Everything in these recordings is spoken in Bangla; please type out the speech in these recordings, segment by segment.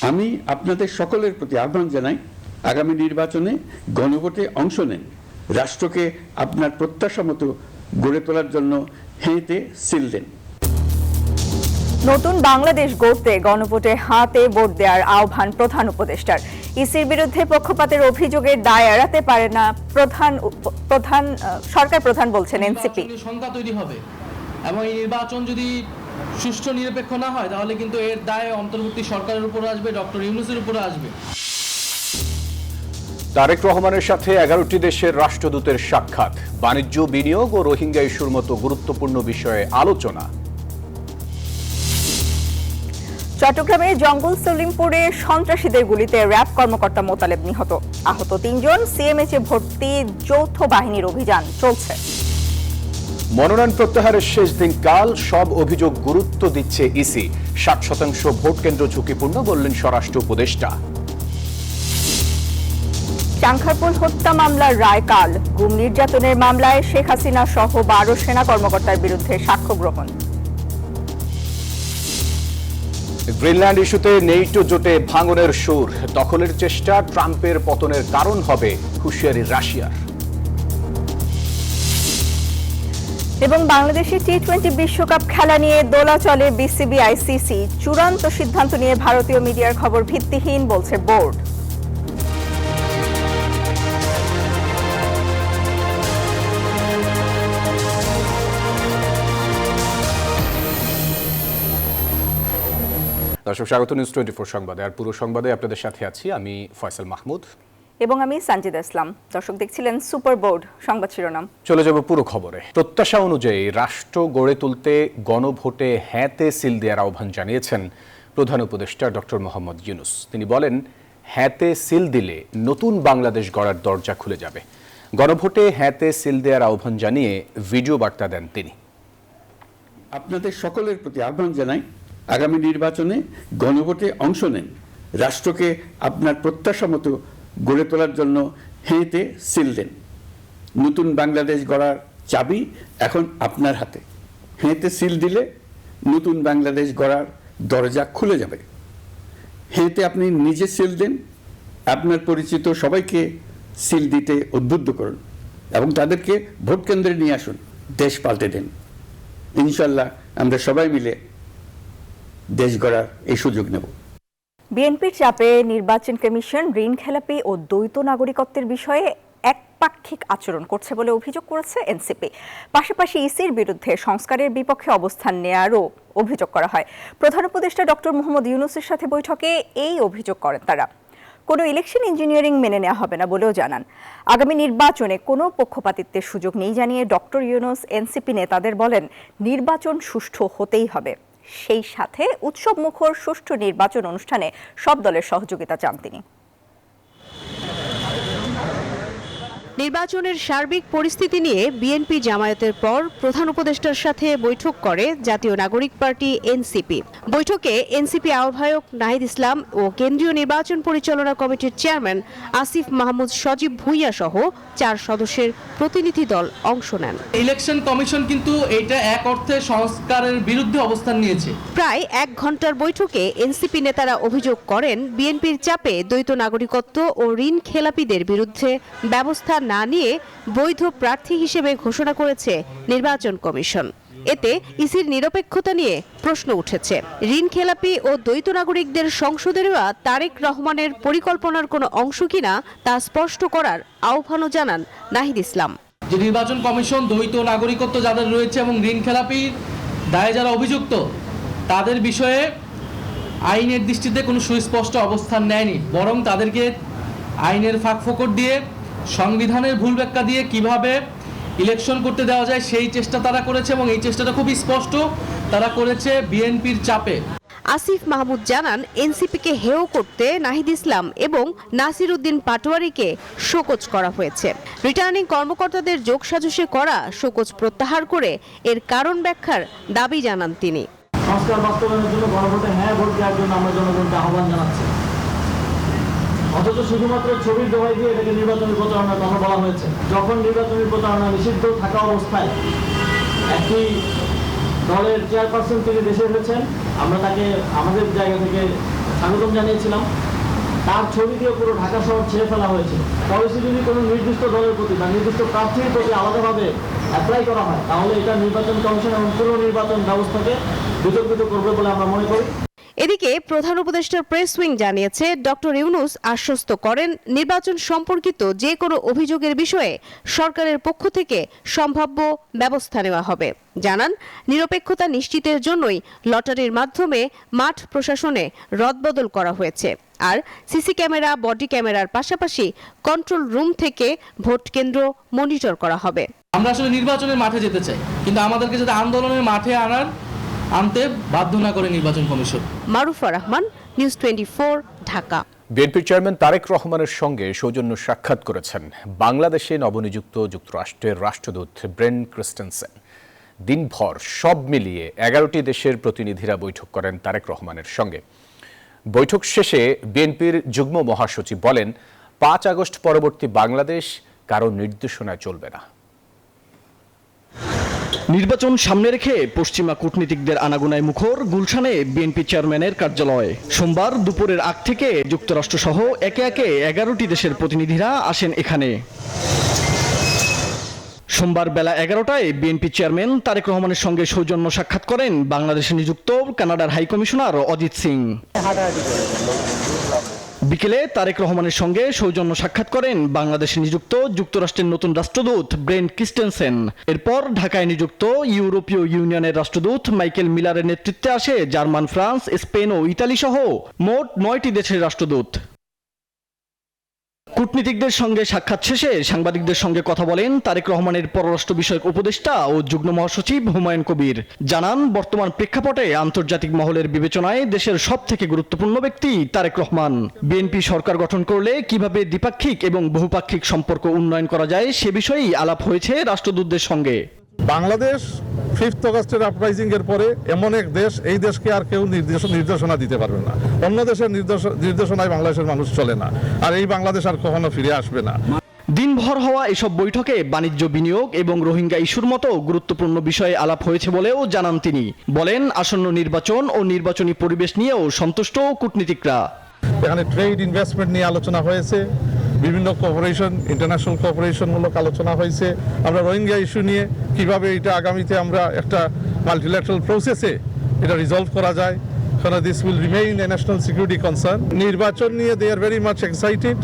আমি আপনাদের সকলের প্রতি আহ্বান জানাই, আগামী নির্বাচনে গণভোটে অংশ নেন, রাষ্ট্রকে আপনার প্রত্যাশা মতো গড়ে তোলার জন্য হেঁটে সিল দেন। নতুন বাংলাদেশ গড়তে গণভোটে হাতে ভোট দেওয়ার আহ্বান প্রধান উপদেষ্টার। ইসির বিরুদ্ধে পক্ষপাতের অভিযোগের দায় এড়াতে পারে না সরকার প্রধান বলছেন এনসিপি। সংখ্যা তৈরি হবে এবং এই নির্বাচন যদি সুষ্ঠু নিরপেক্ষ না হয় তাহলে কিন্তু এর দায় অন্তর্বর্তী সরকারের উপর আসবে, ডক্টর ইউনূসের উপর আসবে। তারেক রহমানের সাথে 11টি দেশের রাষ্ট্রদূতের সাক্ষাৎ, বাণিজ্য, বিনিয়োগ ও রোহিঙ্গা ইস্যুর মতো গুরুত্বপূর্ণ বিষয়ে আলোচনা। চট্টগ্রামে জঙ্গল সলিমপুরে সন্ত্রাসীদের গুলিতে র্যাব কর্মকর্তা মোতালেব নিহত, আহত 3 জন। সিএমএইচে ভর্তি যৌথ বাহিনীর অভিযান চলছে। মনোনয়ন প্রত্যাহারের শেষ দিন কাল, সব অভিযোগ গুরুত্ব দিচ্ছে ইসি। 60% ভোট কেন্দ্র ঝুঁকিপূর্ণ বললেন স্বরাষ্ট্র উপদেষ্টা। চাংখারপুল হত্যা মামলার রায় কাল, গুম নির্যাতনের মামলায় শেখ হাসিনা সহ 12 সেনা কর্মকর্তার বিরুদ্ধে সাক্ষ্য গ্রহণ। গ্রিনল্যান্ড ইস্যুতে নেটো জোটে ভাঙনের সুর, দখলের চেষ্টা ট্রাম্পের পতনের কারণ হবে, হুঁশিয়ারি রাশিয়ার। এবং বাংলাদেশের টি-20 বিশ্বকাপ খেলা নিয়ে দোলাচলে বিসিবি আইসিসি, চূড়ান্ত সিদ্ধান্ত নিয়ে ভারতীয় মিডিয়ার খবর ভিত্তিহীন বলছে বোর্ড। দর্শক, স্বাগত নিউজ 24 সংবাদে। আর পুরো সংবাদে আপনাদের সাথে আছি আমি ফয়সাল মাহমুদ এবং আমি সানজিদা ইসলাম। দর্শক দেখছিলেন সুপার বোর্ড সংবাদ শিরোনাম। চলে যাব পুরো খবরে। প্রত্যাশা অনুযায়ী রাষ্ট্র গড়ে তুলতে গণভোটে হ্যাঁতে সিল দেওয়ার আহ্বান জানিয়েছেন প্রধান উপদেষ্টা ডক্টর মোহাম্মদ ইউনূস। তিনি বলেন, হ্যাঁতে সিল দিলে নতুন বাংলাদেশ গড়ার দরজা খুলে যাবে। গণভোটে হ্যাঁতে সিল দেওয়ার আহ্বান জানিয়ে ভিডিও বার্তা দেন তিনি। আপনাদের সকলের প্রতি আহ্বান জানাই, আগামী নির্বাচনে গণভোটে অংশ নেন, রাষ্ট্রকে আপনার প্রত্যাশা মতো গড়ে তোলার জন্য হেঁটে সিল দেন। নতুন বাংলাদেশ গড়ার চাবি এখন আপনার হাতে। হেঁটে সিল দিলে নতুন বাংলাদেশ গড়ার দরজা খুলে যাবে। হেঁটে আপনি নিজে সিল দেন, আপনার পরিচিত সবাইকে সিল দিতে উদ্বুদ্ধ করুন এবং তাদেরকে ভোট কেন্দ্রে নিয়ে আসুন। দেশ পাল্টে দেন। ইনশাল্লাহ আমরা সবাই মিলে দেশ গড়ার এই সুযোগ নেব। বিএনপির চাপে নির্বাচন কমিশন ঋণ খেলাপি ও দ্বৈত নাগরিকত্বের বিষয়ে একপাক্ষিক আচরণ করছে বলে অভিযোগ করেছে এনসিপি। পাশাপাশি ইসির বিরুদ্ধে সংস্কারের বিপক্ষে অবস্থান নেয়ারও অভিযোগ করা হয়। প্রধান উপদেষ্টা ডক্টর মোহাম্মদ ইউনূসের সাথে বৈঠকে এই অভিযোগ করেন তারা। কোনো ইলেকশন ইঞ্জিনিয়ারিং মেনে নেওয়া হবে না বলেও জানান। আগামী নির্বাচনে কোনো পক্ষপাতিত্বের সুযোগ নেই জানিয়ে ডক্টর ইউনূস এনসিপি নেতাদের বলেন, নির্বাচন সুষ্ঠু হতেই হবে। সেই সাথে উৎসবমুখর সুষ্ঠু নির্বাচন অনুষ্ঠানে সব দলের সহযোগিতা চান তিনি। নির্বাচনের সার্বিক পরিস্থিতি নিয়ে বিএনপি জামায়াতের পর প্রধান উপদেষ্টার সাথে বৈঠক করে জাতীয় নাগরিক পার্টি এনসিপি। বৈঠকে এনসিপি আহ্বায়ক নাহিদ ইসলাম ও কেন্দ্রীয় নির্বাচন পরিচালনা কমিটির চেয়ারম্যান আসিফ মাহমুদ সজীব ভুইয়া সহ 4 সদস্যের প্রতিনিধি দল অংশ নেন। ইলেকশন কমিশন কিন্তু এটা এক অর্থে সংস্কারের বিরুদ্ধে অবস্থান নিয়েছে। প্রায় 1 ঘন্টার বৈঠকে এনসিপি নেতারা অভিযোগ করেন, বিএনপির চাপে দ্বৈত নাগরিকত্ব ও ঋণ খেলাপিদের বিরুদ্ধে ব্যবস্থা না নিয়ে বৈধ প্রার্থী হিসেবে ঘোষণা করেছে নির্বাচন কমিশন। এতে ইসির নিরপেক্ষতা নিয়ে প্রশ্ন উঠেছে। ঋণ খেলাপি ও দ্বৈত নাগরিকদের সংসদে দেওয়া তারেক রহমানের পরিকল্পনার কোনো অংশ কিনা তা স্পষ্ট করার আহ্বানও জানান নাহিদ ইসলাম। যে নির্বাচন কমিশন দ্বৈত নাগরিকত্ব যাদের রয়েছে এবং ঋণ খেলাপির দায়ে যারা অভিযুক্ত তাদের বিষয়ে আইনের দৃষ্টিতে কোনো সুস্পষ্ট অবস্থান নেয়নি, বরং তাদেরকে আইনের ফাঁকফোকর দিয়ে, সংবিধানের ভুল ব্যাখ্যা দিয়ে কিভাবে ইলেকশন করতে দেওয়া যায় সেই চেষ্টা তারা করেছে এবং এই চেষ্টাটা খুবই স্পষ্ট তারা করেছে বিএনপির চাপে। আসিফ মাহমুদ জানান, এনসিপিকে হেয় করতে নাহিদ ইসলাম এবং নাসির উদ্দিন পাটোয়ারিকে শোকজ করা হয়েছে। রিটার্নিং কর্মকর্তাদের যোগসাজশে করা শোকজ প্রত্যাহার করে এর কারণ ব্যাখ্যার দাবি জানান তিনি। সংস্কার বাস্তবায়নের জন্য গণভোটে হ্যাঁ ভোট দেওয়ার জন্য আমরা জনগণকে আহ্বান জানাচ্ছি, অথচ শুধুমাত্র ছবির দোহাই দিয়ে এটাকে নির্বাচনী প্রচারণার কথা বলা হয়েছে। যখন নির্বাচনী প্রচারণা নিষিদ্ধ থাকা অবস্থায় একটি দলের চেয়ারপারসন তিনি দেশে এসেছেন, আমরা তাকে আমাদের জায়গা থেকে স্বাগতম জানিয়েছিলাম, তার ছবি দিয়ে পুরো ঢাকা শহর ছেড়ে ফেলা হয়েছে। পলিসি যদি কোনো নির্দিষ্ট দলের প্রতি বা নির্দিষ্ট প্রার্থীর প্রতি আলাদাভাবে অ্যাপ্লাই করা হয়, তাহলে এটা নির্বাচন কমিশন এবং পুরো নির্বাচন ব্যবস্থাকে বিতর্কিত করবে বলে আমরা মনে করি। এদিকে প্রধান উপদেষ্টার প্রেস উইং জানিয়েছে, ডক্টর ইউনূস আশ্বস্ত করেন নির্বাচন সম্পর্কিত যে কোনো অভিযোগের বিষয়ে সরকারের পক্ষ থেকে সম্ভাব্য ব্যবস্থা নেওয়া হবে। জানান, নিরপেক্ষতা নিশ্চিতের জন্যই লটারির মাধ্যমে মাঠ প্রশাসনে রদবদল করা হয়েছে। আর সিসি ক্যামেরা, বডি ক্যামেরার পাশাপাশি কন্ট্রোল রুম থেকে ভোট কেন্দ্র মনিটর করা হবে। আমরা আসলে নির্বাচনের মাঠে যেতে চাই, কিন্তু আমাদেরকে যাতে আন্দোলনের মাঠে আনতে বাধ্য না করে নির্বাচন কমিশন। মারুফা রহমান, নিউজ 24, ঢাকা। বিএনপির চেয়ারম্যান তারেক রহমানের সঙ্গে সৌজন্য সাক্ষাৎ করেছেন বাংলাদেশে নবনিযুক্ত যুক্তরাষ্ট্রের রাষ্ট্রদূত ব্রেন ক্রিস্টেনসেন। দিনভর সব মিলিয়ে 11টি দেশের প্রতিনিধিরা বৈঠক করেন তারেক রহমানের সঙ্গে। বৈঠক শেষে বিএনপির যুগ্ম মহাসচিব বলেন, 5 আগস্ট পরবর্তী বাংলাদেশ কারো নির্দেশনায় চলবে না। নির্বাচন সামনে রেখে পশ্চিমা কূটনীতিকদের আনাগোনায় মুখর গুলশানে বিএনপি চেয়ারম্যানের কার্যালয়। সোমবার দুপুরের আগ থেকে যুক্তরাষ্ট্রসহ একে একে 11টি দেশের প্রতিনিধিরা আসেন এখানে। সোমবার বেলা 11টায় বিএনপি চেয়ারম্যান তারেক রহমানের সঙ্গে সৌজন্য সাক্ষাৎ করেন বাংলাদেশে নিযুক্ত কানাডার হাইকমিশনার অজিত সিং। বিকেলে তারেক রহমানের সঙ্গে সৌজন্য সাক্ষাৎ করেন বাংলাদেশে নিযুক্ত যুক্তরাষ্ট্রের নতুন রাষ্ট্রদূত ব্রেন ক্রিস্টেনসেন। এরপর ঢাকায় নিযুক্ত ইউরোপীয় ইউনিয়নের রাষ্ট্রদূত মাইকেল মিলারের নেতৃত্বে আসে জার্মান, ফ্রান্স, স্পেন ও ইতালি সহ মোট 9টি দেশের রাষ্ট্রদূত। কূটনীতিকদের সঙ্গে সাক্ষাৎ শেষে সাংবাদিকদের সঙ্গে কথা বলেন তারেক রহমানের পররাষ্ট্র বিষয়ক উপদেষ্টা ও যুগ্ম মহাসচিব হুমায়ুন কবির। জানান, বর্তমান প্রেক্ষাপটে আন্তর্জাতিক মহলের বিবেচনায় দেশের সবথেকে গুরুত্বপূর্ণ ব্যক্তি তারেক রহমান। বিএনপি সরকার গঠন করলে কিভাবে দ্বিপাক্ষিক এবং বহুপাক্ষিক সম্পর্ক উন্নয়ন করা যায় সে বিষয়েই আলাপ হয়েছে রাষ্ট্রদূতদের সঙ্গে। বাংলাদেশ 5 আগস্টের আপরাইজিং এর পরে এমন এক দেশ, এই দেশকে আর কেউ নির্দেশনা দিতে পারবে না। অন্য দেশের নির্দেশনায় বাংলাদেশের মানুষ চলে না, আর এই বাংলাদেশ আর কখনো ফিরে আসবে না। দিনভর হওয়া এসব বৈঠকে বাণিজ্য, বিনিয়োগ এবং রোহিঙ্গা ইস্যুর মতো গুরুত্বপূর্ণ বিষয়ে আলাপ হয়েছে বলেও জানান তিনি। বলেন, আসন্ন নির্বাচন ও নির্বাচনী পরিবেশ নিয়েও সন্তুষ্ট কূটনীতিকরা। এখানে ট্রেড, ইনভেস্টমেন্ট নিয়ে আলোচনা হয়েছে, বিভিন্ন কোঅপারেশন, ইন্টারন্যাশনাল কোঅপারেশনমূলক আলোচনা হয়েছে। আমরা রোহিঙ্গা ইস্যু নিয়ে কিভাবে এটা আগামীতে আমরা একটা মাল্টিল্যাটারাল প্রসেসে এটা রিজলভ করা যায়, কারণ this will remain a national security concern. নির্বাচন নিয়ে দে আর ভেরি মাচ এক্সাইটেড।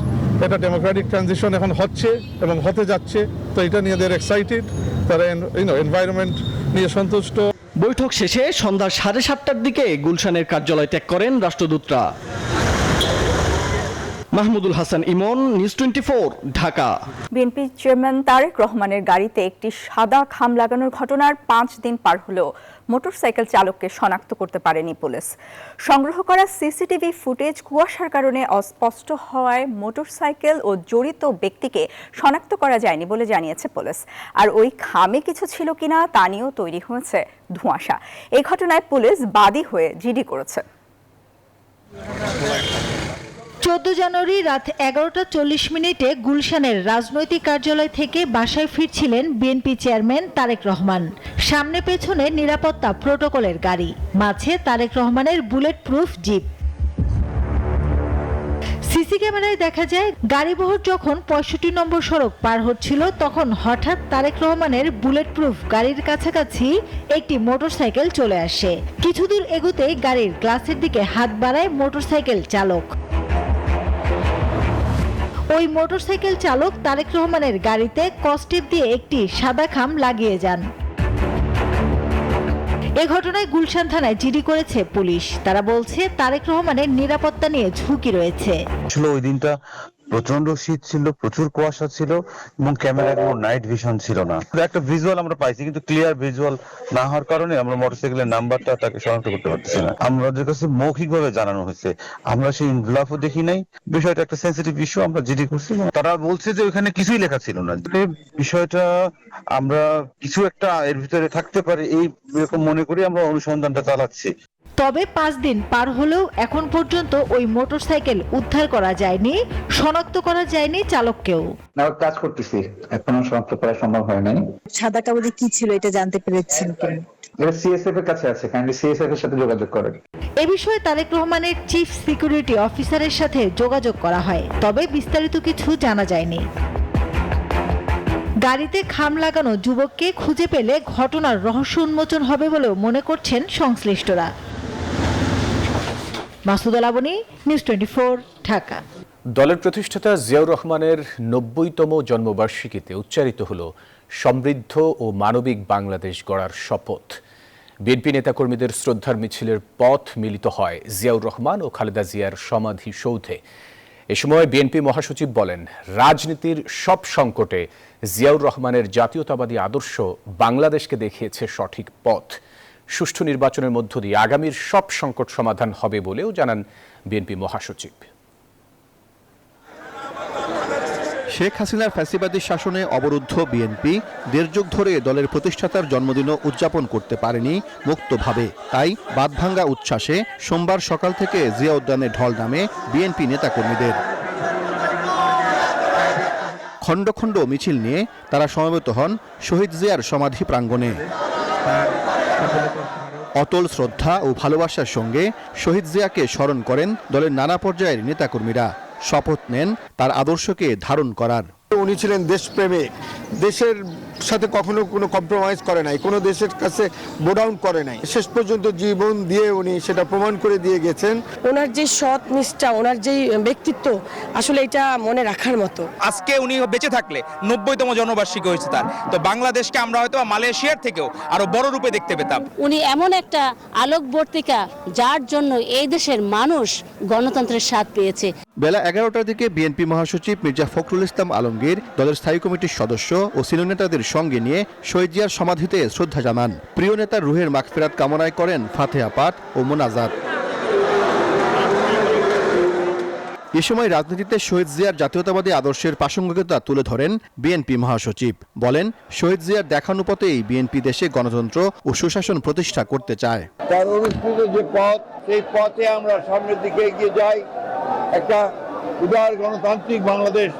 এটা ডেমোক্রেটিক ট্রানজিশন এখন হচ্ছে এবং হতে যাচ্ছে, তো এটা নিয়ে দে আর এক্সাইটেড। তারা এনভায়রনমেন্ট নিয়ে সন্তুষ্ট। বৈঠক শেষে সন্ধ্যা 7:30টার দিকে গুলশানের কার্যালয় ত্যাগ করেন রাষ্ট্রদূতরা। Mahmudul Hasan Emon, news 24, Dhaka. BNP chairman Tarique রহমানের গাড়িতে একটি সাদা খাম লাগানোর ঘটনার 5 দিন পার হলেও মোটরসাইকেল চালককে শনাক্ত করতে পারেনি পুলিশ। সংগ্রহ করা সিসিটিভি ফুটেজ কুয়াশার কারণে অস্পষ্ট হওয়ায় মোটরসাইকেল ও জড়িত ব্যক্তিকে শনাক্ত করা যায়নি বলে জানিয়েছে পুলিশ। আর ওই খামে কিছু ছিল কিনা তা নিয়েও তৈরি হয়েছে ধোঁয়াশা। এই ঘটনায় পুলিশ বাদী হয়ে জিডি করেছে। 14 জানুয়ারি রাত 11:40 গুলশানের রাজনৈতিক কার্যালয় থেকে বাসায় ফিরছিলেন বিএনপি চেয়ারম্যান তারেক রহমান। সামনে পেছনে নিরাপত্তা প্রোটোকলের গাড়ি, মাঝে তারেক রহমানের বুলেট প্রুফ জিপ। সিসি ক্যামেরায় দেখা যায়, গাড়িবহর যখন 65 নম্বর সড়ক পার হচ্ছিল তখন হঠাৎ তারেক রহমানের বুলেট প্রুফ গাড়ির কাছাকাছি একটি মোটরসাইকেল চলে আসে। কিছু দূর এগোতেই গাড়ির গ্লাসের দিকে হাত বাড়ায় মোটরসাইকেল চালক। ওই মোটরসাইকেল চালক তারেক রহমানের গাড়িতে কস্টেপ দিয়ে একটি সাদা খাম লাগিয়ে যান। এ ঘটনায় গুলশান থানায় জিডি করেছে পুলিশ। তারা বলছে, তারেক রহমানের নিরাপত্তা নিয়ে ঝুঁকি রয়েছে। আসলে ওই দিনটা প্রচন্ড শীত ছিল, প্রচুর কুয়াশা ছিল এবং ক্যামেরায় কোনো নাইট ভিশন ছিল না। একটা ভিজুয়াল আমরা পাইছি, কিন্তু ক্লিয়ার ভিজুয়াল না হওয়ার কারণে আমরা মোটরসাইকেলের নাম্বারটা তাকে শনাক্ত করতে পারতেছি না। আমাদের কাছে মৌখিকভাবে জানানো হয়েছে, আমরা সেই ইনভেলভও দেখি নাই। বিষয়টা একটা সেন্সিটিভ ইস্যু, আমরা জিডি করছি। তারা বলছে যে ওখানে কিছুই লেখা ছিল না। বিষয়টা আমরা কিছু একটা এর ভিতরে থাকতে পারে এই এরকম মনে করি আমরা অনুসন্ধানটা চালাচ্ছি। তবে 5 দিন পার হলেও এখন পর্যন্ত ওই মোটরসাইকেল উদ্ধার করা যায়নি, শনাক্ত করা যায়নি চালককেও। কাজ করতেছি, এখনো শনাক্ত করা সম্ভব হয় নাই। সাদা কাগজে কি ছিল এটা জানতে পেরেছেন কিনা? এটা সিএসএফ এর কাছে আছে, কাইন্ডলি সিএসএফ এর সাথে যোগাযোগ করেন। এ বিষয়ে তারেক রহমানের চিফ সিকিউরিটি অফিসারের সাথে যোগাযোগ করা হয়, তবে বিস্তারিত কিছু জানা যায়নি। গাড়িতে খাম লাগানো যুবককে খুঁজে পেলে ঘটনার রহস্য উন্মোচন হবে বলেও মনে করছেন সংশ্লিষ্টরা। মাসুদ আলাবনী, নিউজ 24, ঢাকা। দলের প্রতিষ্ঠাতা জিয়াউর রহমানের 90তম জন্মবার্ষিকীতে উচ্চারিত হলো সমৃদ্ধ ও মানবিক বাংলাদেশ গড়ার শপথ। বিএনপি নেতাকর্মীদের শ্রদ্ধার মিছিলের পথ মিলিত হয় জিয়াউর রহমান ও খালেদা জিয়ার সমাধি সৌধে। এ সময় বিএনপি মহাসচিব বলেন, রাজনীতির সব সংকটে জিয়াউর রহমানের জাতীয়তাবাদী আদর্শ বাংলাদেশকে দেখিয়েছে সঠিক পথ। সুষ্ঠু নির্বাচনের মধ্য দিয়ে আগামীর সব সংকট সমাধান হবে বলেও জানান বিএনপি মহাসচিব। শেখ হাসিনার ফ্যাসিবাদী শাসনে অবরুদ্ধ বিএনপি দেড় যুগ ধরে দলের প্রতিষ্ঠাতার জন্মদিনও উদযাপন করতে পারেনি মুক্তভাবে। তাই বাঁধভাঙ্গা উচ্ছ্বাসে সোমবার সকাল থেকে জিয়া উদ্যানে ঢল নামে বিএনপি নেতাকর্মীদের। খণ্ড খণ্ড মিছিল নিয়ে তারা সমবেত হন শহীদ জিয়ার সমাধি প্রাঙ্গণে। অটল শ্রদ্ধা ও ভালোবাসার সঙ্গে শহীদ জিয়াকে স্মরণ করেন দলের নানা পর্যায়ের নেতাকর্মীরা। শপথ নেন তার আদর্শকে ধারণ করার। উনি ছিলেন দেশপ্রেমিক, দেশের সাথে কখনো কোনো কম্প্রোমাইজ করে নাই, কোনো দেশের কাছে বোডাউন করে নাই। শেষ পর্যন্ত জীবন দিয়ে উনি সেটা প্রমাণ করে দিয়ে গেছেন। ওনার যে সৎ নিষ্ঠা, ওনার যে ব্যক্তিত্ব, আসলে এটা মনে রাখার মতো। আজকে উনি বেঁচে থাকলে 90তম জন্মবার্ষিকী হয়েছে তার, তো বাংলাদেশকে আমরা হয়তো মালয়েশিয়ার থেকেও আরো বড় রূপে দেখতে পেতাম। উনি এমন একটা আলোকবর্তিকা যার জন্য এই দেশের মানুষ গণতন্ত্রের স্বাদ পেয়েছে। বেলা 11টার দিকে বিএনপি মহাসচিব মির্জা ফখরুল ইসলাম আলমগীর দলের স্থায়ী কমিটির সদস্য ও সিনিয়র নেতাদের সঙ্গে নিয়ে শহীদ জিয়ার সমাধিতে শ্রদ্ধা জানান। প্রিয় নেতার রুহের মাগফিরাত কামনায় করেন ফাতিহা পাঠ ও মোনাজাত। এ সময় রাজনীতিতে শহীদ জিয়ার জাতীয়তাবাদী আদর্শের প্রাসঙ্গিকতা তুলে ধরেন বিএনপি মহাসচিব। বলেন, শহীদ জিয়ার দেখানুপতেই বিএনপি দেশে গণতন্ত্র ও সুশাসন প্রতিষ্ঠা করতে চায়। তার অনুষ্ঠিত যে পথ, সেই পথে আমরা সামনের দিকে এগিয়ে যাই। একটা উদার গণতান্ত্রিক বাংলাদেশ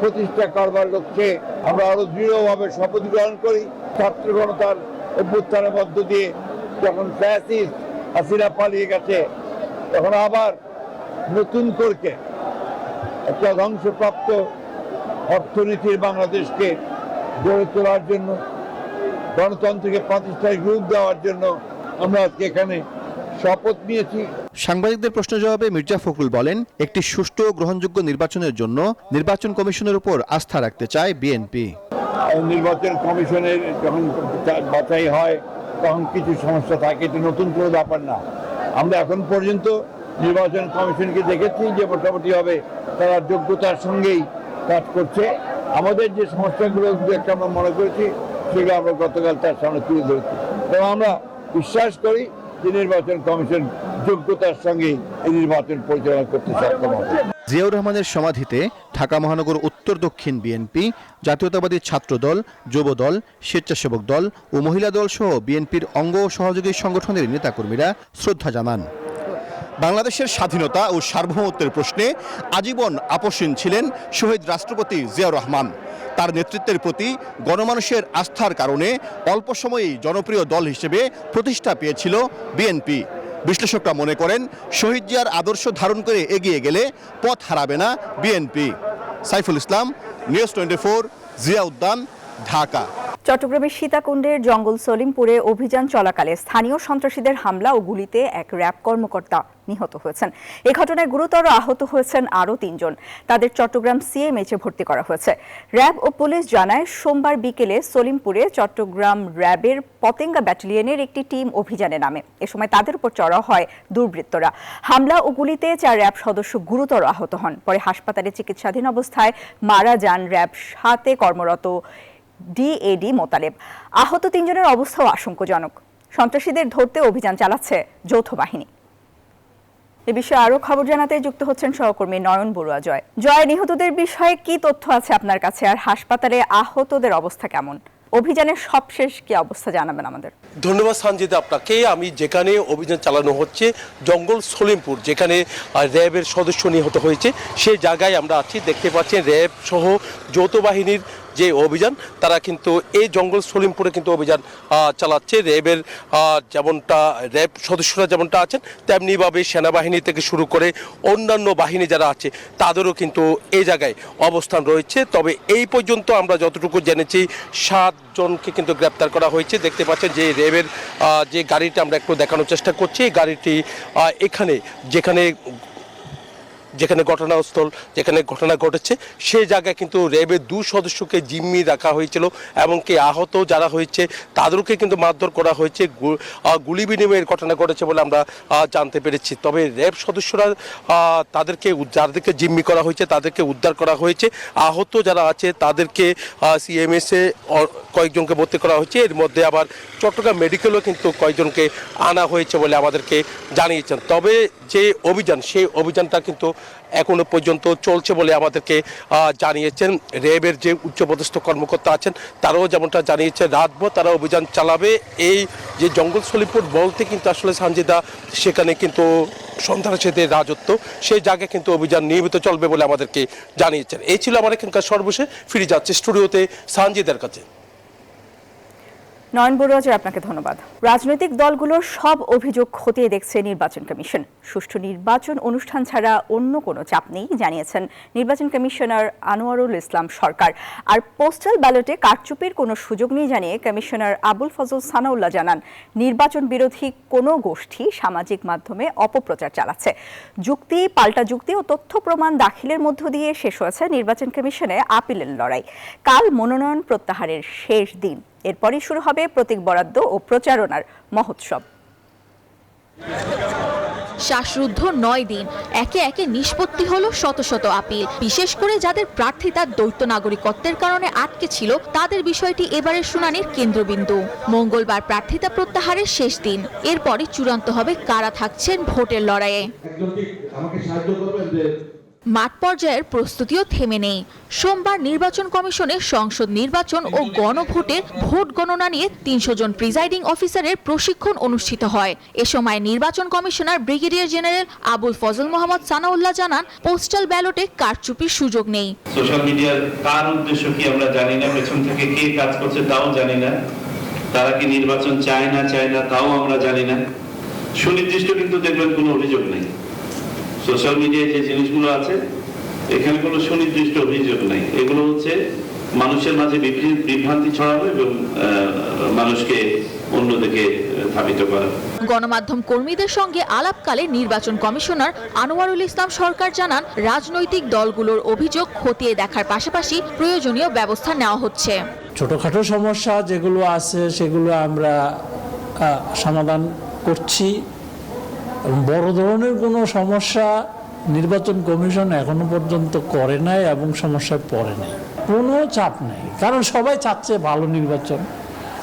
প্রতিষ্ঠা করবার লক্ষ্যে আমরা আরো দৃঢ়ভাবে শপথ গ্রহণ করি। ছাত্র জনতার অভ্যুত্থানের মধ্য দিয়ে যখন ফ্যাসিস্ট হাসিনা পালিয়ে গেছে, তখন আবার নতুন করে একটা ধ্বংসপ্রাপ্ত অর্থনীতির বাংলাদেশকে গড়ে তোলার জন্য, গণতন্ত্রকে প্রাতিষ্ঠানিক রূপ দেওয়ার জন্য আমরা আজকে এখানে শপথ নিয়েছি। সাংবাদিকদের প্রশ্ন জবাবে মির্জা ফখরুল বলেন, একটি সুষ্ঠু ও গ্রহণযোগ্য নির্বাচনের জন্য নির্বাচন কমিশনের উপর আস্থা রাখতে চায় বিএনপি। নির্বাচন কমিশনের যখন বাছাই হয় তখন কিছু সমস্যা থাকে, এটা নতুন কোনো ব্যাপার না। আমরা এখন পর্যন্ত নির্বাচন কমিশনকে দেখেছি যে মোটামুটিভাবে তারা যোগ্যতার সঙ্গেই কাজ করছে। আমাদের যে সমস্যাগুলো একটা আমরা মনে করেছি, সেগুলো আমরা গতকাল তার সামনে তুলে ধরেছি এবং আমরা বিশ্বাস করি যে নির্বাচন কমিশন যোগ্যতার সঙ্গে এই নির্বাচন পরিচালনা করতে সক্ষম হবে। জিয়াউর রহমানের সমাধিতে ঢাকা মহানগর উত্তর দক্ষিণ বিএনপি, জাতীয়তাবাদী ছাত্রদল, যুবদল, স্বেচ্ছাসেবক দল ও মহিলা দল সহ বিএনপির অঙ্গ ও সহযোগী সংগঠনের নেতাকর্মীরা শ্রদ্ধা জানান। বাংলাদেশের স্বাধীনতা ও সার্বভৌমত্বের প্রশ্নে আজীবন আপোষহীন ছিলেন শহীদ রাষ্ট্রপতি জিয়াউর রহমান। তার নেতৃত্বের প্রতি গণমানুষের আস্থার কারণে অল্প সময়েই জনপ্রিয় দল হিসেবে প্রতিষ্ঠা পেয়েছিল বিএনপি। বিশ্লেষকরা মনে করেন, শহীদ জিয়ার আদর্শ ধারণ করে এগিয়ে গেলে পথ হারাবে না বিএনপি। সাইফুল ইসলাম, নিউজ 24, জিয়া উদ্যান, ঢাকা। চট্টগ্রামের সীতাকুণ্ডের জঙ্গল সলিমপুরে অভিযান চলাকালে স্থানীয় সন্ত্রাসীদের হামলা ও গুলিতে এক র্যাব কর্মকর্তা নিহত হয়েছেন। এই ঘটনায় গুরুতর আহত হয়েছেন আরও 3 জন। তাদের চট্টগ্রাম সিএমএইচে ভর্তি করা হয়েছে। র্যাব ও পুলিশ জানায়, সোমবার বিকেলে সলিমপুরে চট্টগ্রাম র্যাবের পতেঙ্গা ব্যাটালিয়নের একটি টিম অভিযানে নামে। এ সময় তাদের উপর চড়াও হয় দুর্বৃত্তরা। হামলা ও গুলিতে 4 র্যাব সদস্য গুরুতর আহত হন। পরে হাসপাতালে চিকিৎসাধীন অবস্থায় মারা যান র্যাব 7-এ কর্মরত ডিএডি মোতালেব। আহত 3 জনের অবস্থাও আশঙ্কাজনক। সন্ত্রাসীদের ধরতে অভিযান চালাচ্ছে যৌথ বাহিনী। এ বিষয়ে আরো খবর জানাতে যুক্ত হচ্ছেন সহকর্মী নয়ন বড়ুয়া। জয়, নিহতদের বিষয়ে কি তথ্য আছে আপনার কাছে, আর হাসপাতালে আহতদের অবস্থা কেমন? অভিযানের সবশেষ কি অবস্থা জানাবেন আমাদের। ধন্যবাদ সঞ্জিত আপনাকে। আমি যেখানে অভিযান চালানো হচ্ছে জঙ্গল সলিমপুর, যেখানে র্যাবের সদস্য নিহত হয়েছে, সেই জায়গায় আমরা আছি। দেখতে পাচ্ছেন র্যাব সহ যৌথ বাহিনীর যে অভিযান, তারা কিন্তু এই জঙ্গল সলিমপুরে কিন্তু অভিযান চালাচ্ছে। র্যাবের র্যাব সদস্যরা যেমনটা আছেন তেমনিভাবে সেনাবাহিনী থেকে শুরু করে অন্যান্য বাহিনী যারা আছে তাদেরও কিন্তু এই জায়গায় অবস্থান রয়েছে। তবে এই পর্যন্ত আমরা যতটুকু জেনেছি 7 জনকে কিন্তু গ্রেপ্তার করা হয়েছে। দেখতে পাচ্ছেন যে র্যাবের যে গাড়িটা আমরা একটু দেখানোর চেষ্টা করছি, এই গাড়িটি এখানে যেখানে ঘটনাস্থল, যেখানে ঘটনা ঘটেছে সেই জায়গায় কিন্তু র্যাবের 2 সদস্যকে জিম্মি রাখা হয়েছিল এবং কি আহত যারা হয়েছে তাদেরকে কিন্তু মারধর করা হয়েছে। গুলি বিনিময়ের ঘটনা ঘটেছে বলে আমরা জানতে পেরেছি। তবে র্যাব সদস্যরা যাদেরকে জিম্মি করা হয়েছে তাদেরকে উদ্ধার করা হয়েছে। আহত যারা আছে তাদেরকে সিএমএসে কয়েকজনকে ভর্তি করা হয়েছে। এর মধ্যে আবার চট্টগ্রাম মেডিকেলও কিন্তু কয়েকজনকে আনা হয়েছে বলে আমাদেরকে জানিয়েছেন। তবে যে অভিযান, সেই অভিযানটা কিন্তু এখনো পর্যন্ত চলছে বলে আমাদেরকে জানিয়েছেন র্যাবের যে উচ্চপদস্থ কর্মকর্তা আছেন, তারাও যেমনটা জানিয়েছে রাতভর তারা অভিযান চালাবে। এই যে জঙ্গল সলিমপুর বলতে কিন্তু আসলে সানজিদা সেখানে কিন্তু সন্ত্রাসীদের রাজত্ব, সেই জায়গায় কিন্তু অভিযান নিয়মিত চলবে বলে আমাদেরকে জানিয়েছেন। এই ছিল আমার এখানকার সর্বশেষ। ফিরে যাচ্ছে স্টুডিওতে সানজিদার কাছে। নয়ন বড়ুয়া, আপনাকে ধন্যবাদ। রাজনৈতিক দলগুলোর সব অভিযোগ খতিয়ে দেখছে নির্বাচন কমিশন। সুষ্ঠু নির্বাচন অনুষ্ঠান ছাড়া অন্য কোনো চাপ নেই জানিয়েছেন নির্বাচন কমিশনার আনোয়ারুল ইসলাম সরকার। আর পোস্টাল ব্যালটে কারচুপির কোনো সুযোগ নেই জানিয়ে কমিশনার আবুল ফজল সানাউল্লাহ জানান, নির্বাচন বিরোধী কোনো গোষ্ঠী সামাজিক মাধ্যমে অপপ্রচার চালাচ্ছে। যুক্তি, পাল্টা যুক্তি ও তথ্য প্রমাণ দাখিলের মধ্য দিয়ে শেষ হয়েছে নির্বাচন কমিশনে আপিলের লড়াই। কাল মনোনয়ন প্রত্যাহারের শেষ দিন। এরপরই শুরু হবে প্রতীক বরাদ্দ ও প্রচারণার মহোৎসব। শ্বাসরুদ্ধ 9 দিন, একে একে নিষ্পত্তি হলো শত শত আপিল। বিশেষ করে যাদের প্রার্থিতা দ্বৈত নাগরিকত্বের কারণে আটকে ছিল তাদের বিষয়টি এবারের শুনানির কেন্দ্রবিন্দু। মঙ্গলবার প্রার্থিতা প্রত্যাহারের শেষ দিন। এরপরই চূড়ান্ত হবে কারা থাকছেন ভোটের লড়াইয়ে। মাঠ পর্যায়ের প্রস্তুতিও থেমে নেই। সোমবার নির্বাচন কমিশনে সংসদ নির্বাচন ও গণভোটের ভোট গণনা নিয়ে 300 জন প্রিজাইডিং অফিসারের প্রশিক্ষণ অনুষ্ঠিত হয়। এ সময় নির্বাচন commissioner brigadier general Abul Fazal Mohammad Sanaullah জানান, পোস্টাল ব্যালটে কারচুপির সুযোগ নেই। সোশ্যাল মিডিয়ার কার উদ্দেশ্য কি আমরা জানি না, পেছন থেকে কে কাজ করছে তাও জানি না, তারা কি নির্বাচন চায় না তাও আমরা জানি না। সুনির্দিষ্ট কিন্তু দেখবেন কোনো অভিযোগ নেই। সোশ্যাল মিডিয়ায় যে জিনিসগুলো আছে এখানে কোনো সুনির্দিষ্ট অভিযোগ নেই। এগুলো হচ্ছে মানুষের মাঝে বিভ্রান্তি ছড়ানো এবং মানুষকে অন্যদিকে ধাবিত করা। গণমাধ্যম কর্মীদের সঙ্গে আলাপকালে নির্বাচন কমিশনার আনোয়ারুল ইসলাম সরকার জানান, রাজনৈতিক দলগুলোর অভিযোগ খতিয়ে দেখার পাশাপাশি প্রয়োজনীয় ব্যবস্থা নেওয়া হচ্ছে। ছোটখাটো সমস্যা যেগুলো আছে সেগুলো আমরা সমাধান করছি। বড় ধরনের কোনো সমস্যা নির্বাচন কমিশন এখনো পর্যন্ত করে নাই এবং সমস্যায় পড়ে নাই। কোনো চাপ নেই, কারণ সবাই চাচ্ছে ভালো নির্বাচন,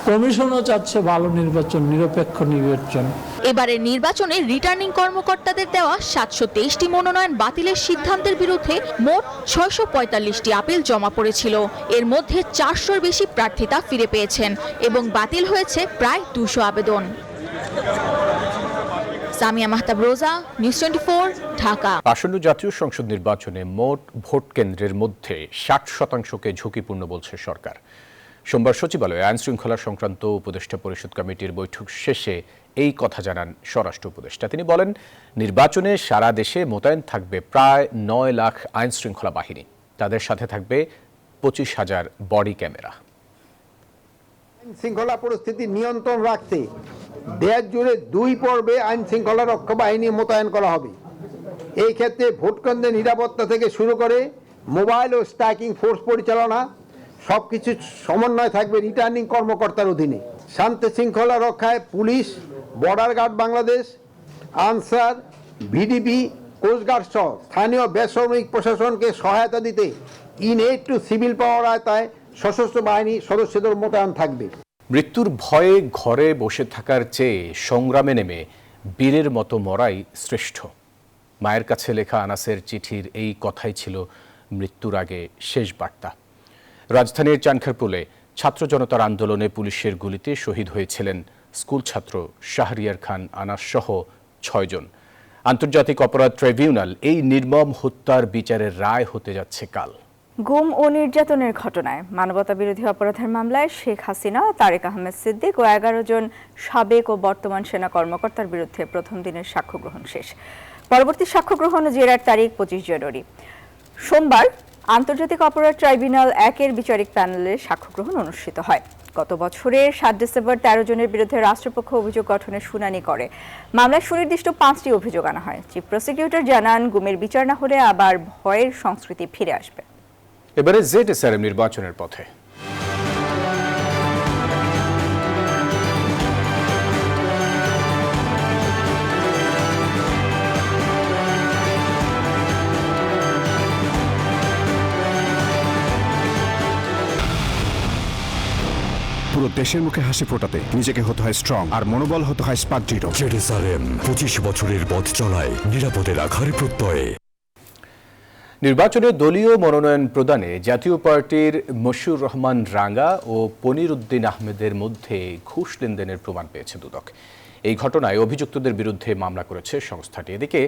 কমিশনও চাচ্ছে ভালো নির্বাচন, নিরপেক্ষ নির্বাচন। এবারে নির্বাচনে রিটার্নিং কর্মকর্তাদের দেওয়া 723টি মনোনয়ন বাতিলের সিদ্ধান্তের বিরুদ্ধে মোট 645টি আপিল জমা পড়েছিল। এর মধ্যে 400-র বেশি প্রার্থিতা ফিরে পেয়েছেন এবং বাতিল হয়েছে প্রায় 200 আবেদন। সামিয়া মাহতাব রোজা, নিউজ 24, ঢাকা। আসন্ন জাতীয় সংসদ নির্বাচনে মোট ভোট কেন্দ্রের মধ্যে 60%কে ঝুঁকিপূর্ণ বলছে সরকার। সোমবার সচিবালয়ে আইন শৃঙ্খলা সংক্রান্ত উপদেষ্টা পরিষদ কমিটির বৈঠক শেষে এই কথা জানান স্বরাষ্ট্র উপদেষ্টা। তিনি বলেন, নির্বাচনে সারা দেশে মোতায়েন থাকবে প্রায় 9 লাখ আইন শৃঙ্খলা বাহিনী। তাদের সাথে থাকবে 25,000 বডি ক্যামেরা। শৃঙ্খলা পরিস্থিতি নিয়ন্ত্রণ রাখতে দেশ জুড়ে 2 পর্বে আইন শৃঙ্খলা রক্ষা বাহিনী মোতায়েন করা হবে। এই ক্ষেত্রে ভোটকেন্দ্রের নিরাপত্তা থেকে শুরু করে মোবাইল ও স্ট্রাইকিং ফোর্স পরিচালনা সবকিছু সমন্বয় থাকবে রিটার্নিং কর্মকর্তার অধীনে। শান্তি শৃঙ্খলা রক্ষায় police, border guard Bangladesh, Ansar, VDP, coast guard সহ স্থানীয় বেসামরিক প্রশাসনকে সহায়তা দিতে ইন-এইড টু সিভিল পাওয়ার আওতায় সশস্ত্র বাহিনী সদস্যদের মোতায়েন থাকবে। মৃত্যুর ভয়ে ঘরে বসে থাকার চেয়ে সংগ্রামে নেমে বীরের মতো মরাই শ্রেষ্ঠ। মায়ের কাছে লেখা আনাসের চিঠির এই কথাই ছিল মৃত্যুর আগে শেষ বার্তা। রাজধানীর চানখারপুলে ছাত্র জনতার আন্দোলনে পুলিশের গুলিতে শহীদ হয়েছিলেন স্কুল ছাত্র শাহরিয়ার খান আনাস সহ 6 জন। আন্তর্জাতিক অপরাধ ট্রাইব্যুনাল এই নির্মম হত্যার বিচারের রায় হতে যাচ্ছে কাল। গুম ও নির্যাতনের ঘটনায় মানবতাবিরোধী অপরাধের মামলায় শেখ হাসিনা, তারেক আহমেদ সিদ্দিক ও 11 জন সাবেক ও বর্তমান সেনা কর্মকর্তার বিরুদ্ধে প্রথম দিনের সাক্ষ্য গ্রহণ শেষ। পরবর্তী সাক্ষ্য গ্রহণ ও জেরার তারিখ 25 জানুয়ারি। সোমবার আন্তর্জাতিক অপরাধ ট্রাইব্যুনাল 1-এর বিচারিক প্যানেলে সাক্ষ্য গ্রহণ অনুষ্ঠিত হয়। গত বছরের 7 ডিসেম্বর 13 জনের বিরুদ্ধে রাষ্ট্রপক্ষ অভিযোগ গঠনের শুনানি করে। মামলায় সুনির্দিষ্ট 5টি অভিযোগ আনা হয়। চিফ প্রসিকিউটর জানান, গুমের বিচার না হলে আবার ভয়ের সংস্কৃতি ফিরে আসবে। এবারে জেডএসআরএম নির্বাচনের পথে। পুরো দেশের মুখে হাসি ফোটাতে নিজেকে হতে হয় স্ট্রং, আর মনোবল হতে হয় স্পার্ক জিরো। জেডএসআরএম 25 বছরের পথ চলায় নিরাপদে রাখার প্রত্যয়ে। নির্বাচনে দলীয় মনোনয়ন প্রদানে জাতীয় পার্টির মশিউর রহমান রাঙ্গা ও পনির উদ্দিন আহমেদের মধ্যে ঘুষ লেনদেনের প্রমাণ পেয়েছে দুদক। এই ঘটনায় অভিযুক্তদের বিরুদ্ধে মামলা করেছে সংস্থাটি। এদিকে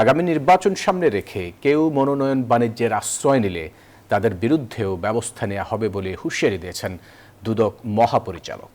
আগামী নির্বাচন সামনে রেখে কেউ মনোনয়ন বাণিজ্যের আশ্রয় নিলে তাদের বিরুদ্ধেও ব্যবস্থা নেওয়া হবে বলে হুঁশিয়ারি দিয়েছেন দুদক মহাপরিচালক।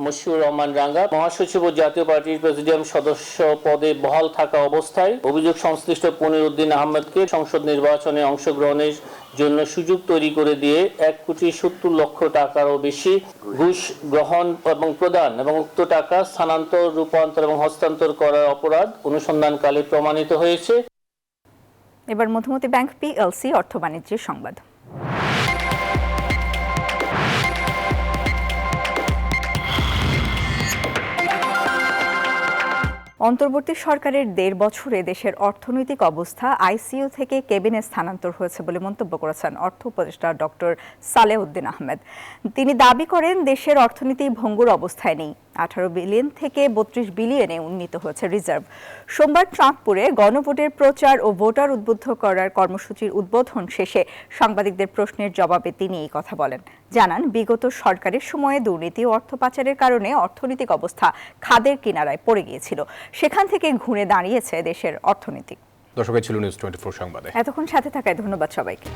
মশিউর রহমান রাঙ্গা মহাসচিব ও জাতীয় পার্টির প্রেসিডিয়াম সদস্য পদে বহাল থাকা অবস্থায় অভিযোগ সংশ্লিষ্ট পনির উদ্দিন আহমেদকে সংসদ নির্বাচনে অংশগ্রহণের জন্য সুযোগ তৈরি করে দিয়ে 1,70,00,000 টাকারও বেশি ঘুষ গ্রহণ এবং প্রদান এবং উক্ত টাকা স্থানান্তর, রূপান্তর এবং হস্তান্তর করার অপরাধ অনুসন্ধানকালে প্রমাণিত হয়েছে। এবার মধুমতি ব্যাংক পিএলসি অর্থ বাণিজ্যের সংবাদ। অন্তর্বর্তী সরকারের 1.5 বছরে দেশের অর্থনৈতিক অবস্থা আইসিইউ থেকে কেবিনে স্থানান্তর হয়েছে বলে মন্তব্য করেছেন অর্থ উপদেষ্টা ডক্টর সালেউদ্দিন আহমেদ। তিনি দাবি করেন, দেশের অর্থনীতি ভঙ্গুর অবস্থায় নেই। 18 বিলিয়ন থেকে 32 বিলিয়নে উন্নীত হয়েছে রিজার্ভ। সোমবার চাঁদপুরে গণভোটের প্রচার ও ভোটার উদ্বুদ্ধ করার কর্মসূচির উদ্বোধন শেষে সাংবাদিকদের প্রশ্নের জবাবে তিনি এই কথা বলেন। জানান, বিগত সরকারের সময়ে দুর্নীতি ও অর্থ পাচারের কারণে অর্থনৈতিক অবস্থা খাদের কিনারায় পড়ে গিয়েছিল। সেখান থেকে ঘুরে দাঁড়িয়েছে দেশের অর্থনীতি। দর্শক, ছিল নিউজ 24 সংবাদে। এতক্ষণ সাথে থাকায় ধন্যবাদ সবাইকে।